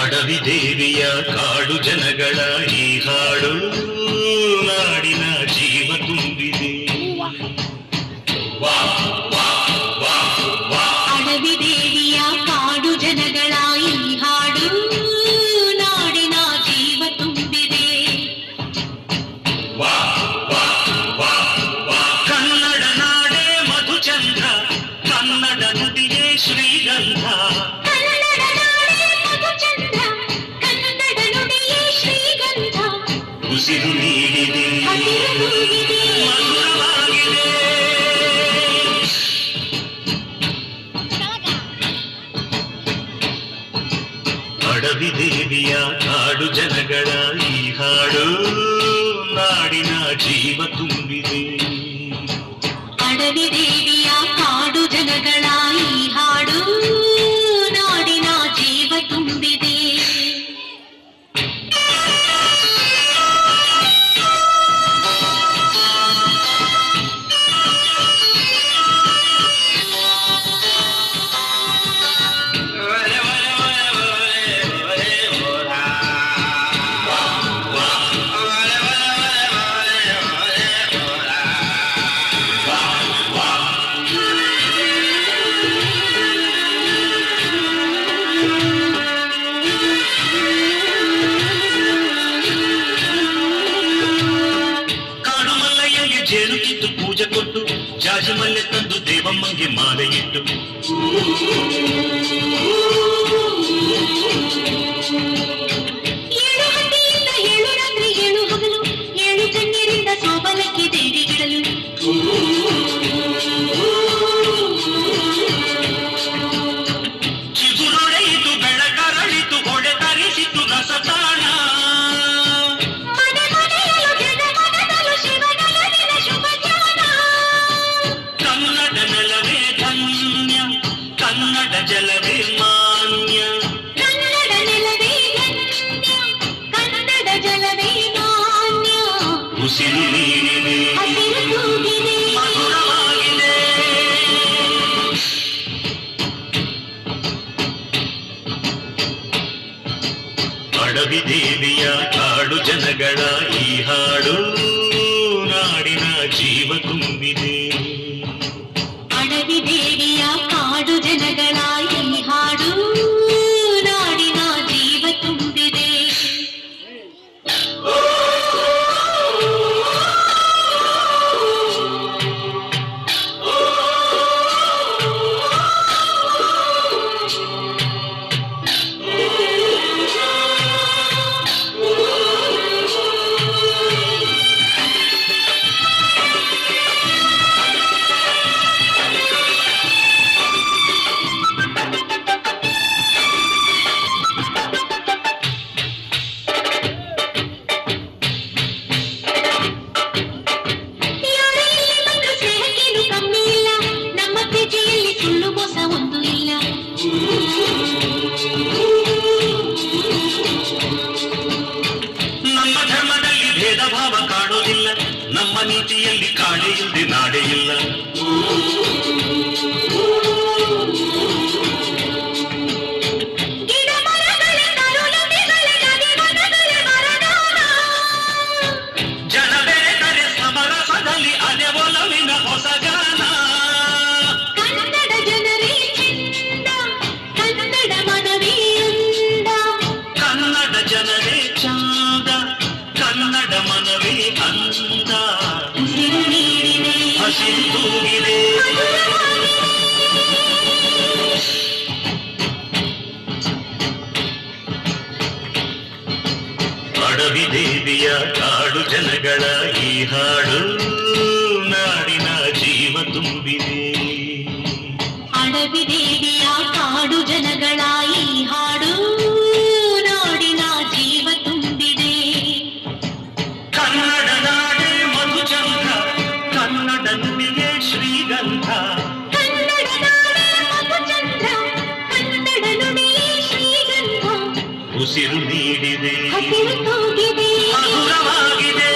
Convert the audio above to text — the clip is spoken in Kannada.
ಅಡವಿ ದೇವಿಯ ಕಾಡು ಜನಗಳ ಈ ಹಾಡು ನಾಡಿನ ಜೀವ ತುಂಬಿದೆ. ಅಡವಿ ದೇವಿಯ ಕಾಡು ಜನಗಳ ಈ ಹಾಡು ನಾಡಿನ ಜೀವ ತುಂಬಿದೆ. ಕನ್ನಡ ನಾಡೇ ಮಧುಚಂದ್ರ, ಕನ್ನಡ ನುಡಿಯೇ ಶ್ರೀಗಂಧ. ಉಸಿರು ನೀಡಿದೆ, ಮಧುರವಾಗಿದೆ. ಅಡವಿ ದೇವಿಯ ಕಾಡು ಜನಗಳ ಈ ಹಾಡು ನಾಡಿನ ಜೀವ ತುಂಬಿದೆ. ಅಡವಿ ದೇವಿಯ ಕಾಡು ಜನಗಳ ಈ ಹಾಡು ನಾಡಿನ ಜೀವ ತುಂಬಿದೆ. ಜೇನು ಕಿತ್ತು ಪೂಜೆ ಕೊಟ್ಟು ಜಾಜಿ ಮಲ್ಲೆ ತಂದು ದೇವಮ್ಮಂಗೆ ಮಾಲೆ ಇಟ್ಟು ಏಳು ಹಟ್ಟಿಯಿಂದ ಏಳು ರಾತ್ರಿ ಏಳು ಹಗಲು ಏಳು ಕಣ್ಣೀರಿಂದ ಸೋಬಲಕ್ಕೆ ದೇವಿಗಿಡಲು ಚಿಗುರೊಡೆಯಿತು ಬೆಳಕರಳಿತು ಹೊಡೆ ತರಿಸಿತು ರಸತಾಣ. ಕನ್ನಡ ನೆಲವೇ ಧನ್ಯ, ಕನ್ನಡ ಜಲವೇ ಮಾನ್ಯ. ಕನ್ನಡ ನೆಲವೇ ಧನ್ಯ, ಕನ್ನಡ ಜಲವೇ ಮಾನ್ಯ. ಉಸಿರು ನೀಡಿದೆ, ಹಸಿರು ತೂಗಿದೆ, ಮಧುರವಾಗಿದೆ. ಅಡವಿ ದೇವಿಯ ಕಾಡು ಜನಗಳ ಈ ಹಾಡು ನಾಡಿನ ಜೀವ ತುಂಬಿದೆ. ಅಡವಿ ದೇವಿಯ ಕಾಡು ಜನಗಳ ಈ ಹಾಡು ನಾಡಿನ ಜೀವ ತುಂಬಿದೆ. ನಮ್ಮ ಧರ್ಮದಲ್ಲಿ ಭೇದ ಭಾವ ಕಾಣೋದಿಲ್ಲ, ನಮ್ಮ ನೀತಿಯಲ್ಲಿ ಕಾಡೆ ಇಲ್ಲದೆ ನಾಡೆ ಇಲ್ಲ. ಜನ ಬೆರೆತರೆ ಸಮರಸದಲ್ಲಿ ಅದೇ ಒಲವಿನ ಹೊಸ ಗಾನ. ಕನ್ನಡ ಜನರೇ ಚಂದ, ಕನ್ನಡ ಮನವೇ ಅಂದ. ಕನ್ನಡ ಜನರೇ ಚಂದ, ಕನ್ನಡ ಮನವೇ ಅಂದ. ಉಸಿರು ನೀಡಿದೆ, ಹಸಿರು ತೂಗಿದೆ, ಅಡವಿ ದೇವಿಯ ಕಾಡು ಜನಗಳ ಈ ಹಾಡು ನಾಡಿನ ಜೀವ ತುಂಬಿದೆ. ಅಡವಿ ದೇವಿಯ ಕಾಡು ಜನಗಳ ಈ ಹಾಡು ನಾಡಿನ ಜೀವ ತುಂಬಿದೆ. ಕನ್ನಡ ನಾಡೇ ಮಧುಚಂದ್ರ, ಕನ್ನಡ ನುಡಿಯೇ ಶ್ರೀಗಂಧ. ಕನ್ನಡ ನಾಡೇ ಮಧುಚಂದ್ರ, ಕನ್ನಡ ನುಡಿಯೇ ಶ್ರೀಗಂಧ. ಉಸಿರು ನೀಡಿದೆ, ಹಸಿರು ತೂಗಿದೆ, ಮಧುರವಾಗಿದೆ.